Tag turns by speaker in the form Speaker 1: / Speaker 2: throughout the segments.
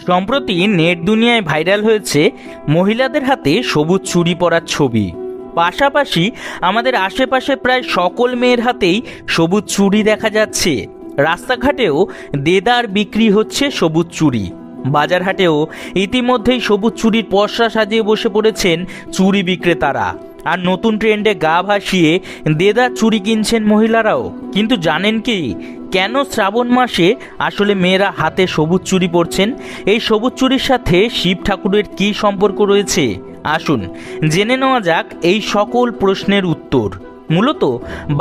Speaker 1: সম্প্রতি নেট দুনিয়ায় ভাইরাল হয়েছে মহিলাদের হাতে সবুজ চুড়ি পরার ছবি। পাশাপাশি আমাদের আশেপাশে প্রায় সকল মেয়ের হাতেই সবুজ চুড়ি দেখা যাচ্ছে। রাস্তাঘাটেও দেদার বিক্রি হচ্ছে সবুজ চুড়ি। বাজার হাটেও ইতিমধ্যেই সবুজ চুড়ির পসরা সাজিয়ে বসে পড়েছেন চুড়ি বিক্রেতারা। আর নতুন ট্রেন্ডে গা ভাসিয়ে দেদার চুড়ি কিনছেন মহিলারাও। কিন্তু জানেন কি, কেন শ্রাবণ মাসে আসলে মেয়েরা হাতে সবুজ চুড়ি পরছেন? এই সবুজ চুড়ির সাথে শিব ঠাকুরের কী সম্পর্ক রয়েছে? আসুন জেনে নেওয়া যাক এই সকল প্রশ্নের উত্তর। মূলত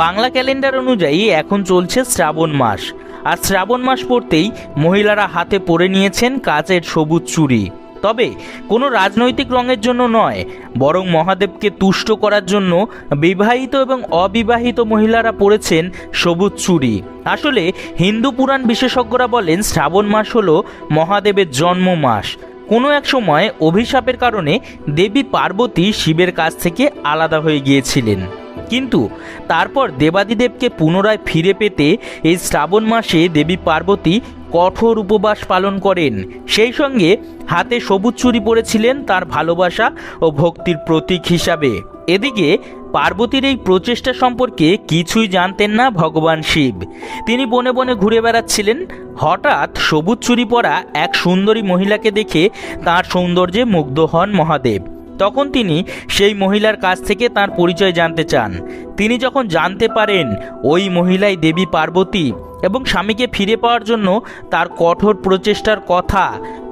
Speaker 1: বাংলা ক্যালেন্ডার অনুযায়ী এখন চলছে শ্রাবণ মাস, আর শ্রাবণ মাস পড়তেই মহিলারা হাতে পরে নিয়েছেন কাচের সবুজ চুড়ি। তবে কোনো রাজনৈতিক রঙের জন্য নয়, বরং মহাদেবকে তুষ্ট করার জন্য বিবাহিত এবং অবিবাহিত মহিলারা পরেছেন সবুজ চুড়ি। আসলে হিন্দু পুরাণ বিশেষজ্ঞরা বলেন শ্রাবণ মাস হলো মহাদেবের জন্ম মাস। কোনো এক সময় অভিশাপের কারণে দেবী পার্বতী শিবের কাছ থেকে আলাদা হয়ে গিয়েছিলেন, কিন্তু তারপর দেবাদিদেবকে পুনরায় ফিরে পেতে এই শ্রাবণ মাসে দেবী পার্বতী কঠোর উপবাস পালন করেন। সেই সঙ্গে হাতে সবুজ চুড়ি পরেছিলেন তার ভালোবাসা ও ভক্তির প্রতীক হিসাবে। এদিকে পার্বতীর এই প্রচেষ্টা সম্পর্কে কিছুই জানতেন না ভগবান শিব। তিনি বনে বনে ঘুরে বেড়াচ্ছিলেন। হঠাৎ সবুজ চুড়ি পরা এক সুন্দরী মহিলাকে দেখে তার সৌন্দর্যে মুগ্ধ হন মহাদেব। তখন তিনি সেই মহিলার কাছ থেকে তার পরিচয় জানতে চান। তিনি যখন জানতে পারেন ওই মহিলাই দেবী পার্বতী এবং স্বামীকে ফিরে পাওয়ার জন্য তার কঠোর প্রচেষ্টার কথা,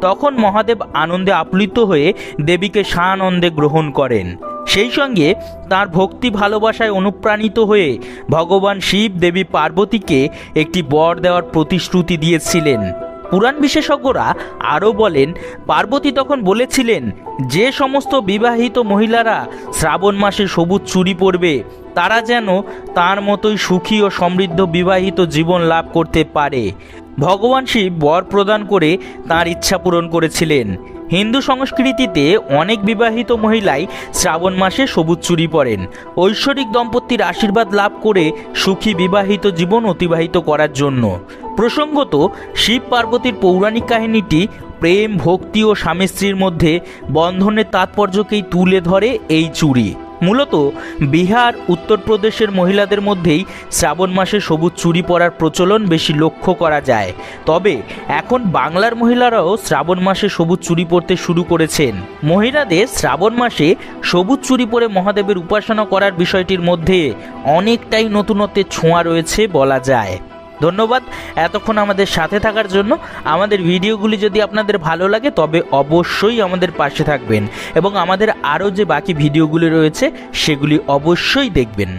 Speaker 1: তখন মহাদেব আনন্দে আপ্লুত হয়ে দেবীকে সানন্দে গ্রহণ করেন। সেই সঙ্গে তার ভক্তি ভালোবাসায় অনুপ্রাণিত হয়ে ভগবান শিব দেবী পার্বতীকে একটি বর দেওয়ার প্রতিশ্রুতি দিয়েছিলেন। পুরাণ বিশেষজ্ঞরা আরও বলেন, পার্বতী তখন বলেছিলেন যে সমস্ত বিবাহিত মহিলারা শ্রাবণ মাসে সবুজ চুড়ি পরবে তারা যেন তার মতোই সুখী ও সমৃদ্ধ বিবাহিত জীবন লাভ করতে পারে। ভগবান শিব বর প্রদান করে তার ইচ্ছা পূরণ করেছিলেন। হিন্দু সংস্কৃতিতে অনেক বিবাহিত মহিলাই শ্রাবণ মাসে সবুজ চুড়ি পরেন ঐশ্বরিক দম্পতির আশীর্বাদ লাভ করে সুখী বিবাহিত জীবন অতিবাহিত করার জন্য। প্রসঙ্গত, শিব পার্বতীর পৌরাণিক কাহিনীটি প্রেম, ভক্তি ও স্বামী স্ত্রীর মধ্যে বন্ধনের তাৎপর্যকেই তুলে ধরে এই চুড়ি। মূলত বিহার, উত্তরপ্রদেশের মহিলাদের মধ্যেই শ্রাবণ মাসে সবুজ চুড়ি পরার প্রচলন বেশি লক্ষ্য করা যায়। তবে এখন বাংলার মহিলারাও শ্রাবণ মাসে সবুজ চুড়ি পরতে শুরু করেছেন। মহিলাদের শ্রাবণ মাসে সবুজ চুড়ি পরে মহাদেবের উপাসনা করার বিষয়টির মধ্যে অনেকটাই নতুনত্বের ছোঁয়া রয়েছে বলা যায়। ধন্যবাদ এতক্ষণ আমাদের সাথে থাকার জন্য। আমাদের ভিডিওগুলি যদি আপনাদের ভালো লাগে তবে অবশ্যই আমাদের পাশে থাকবেন এবং আমাদের আরও যে বাকি ভিডিওগুলি রয়েছে সেগুলি অবশ্যই দেখবেন।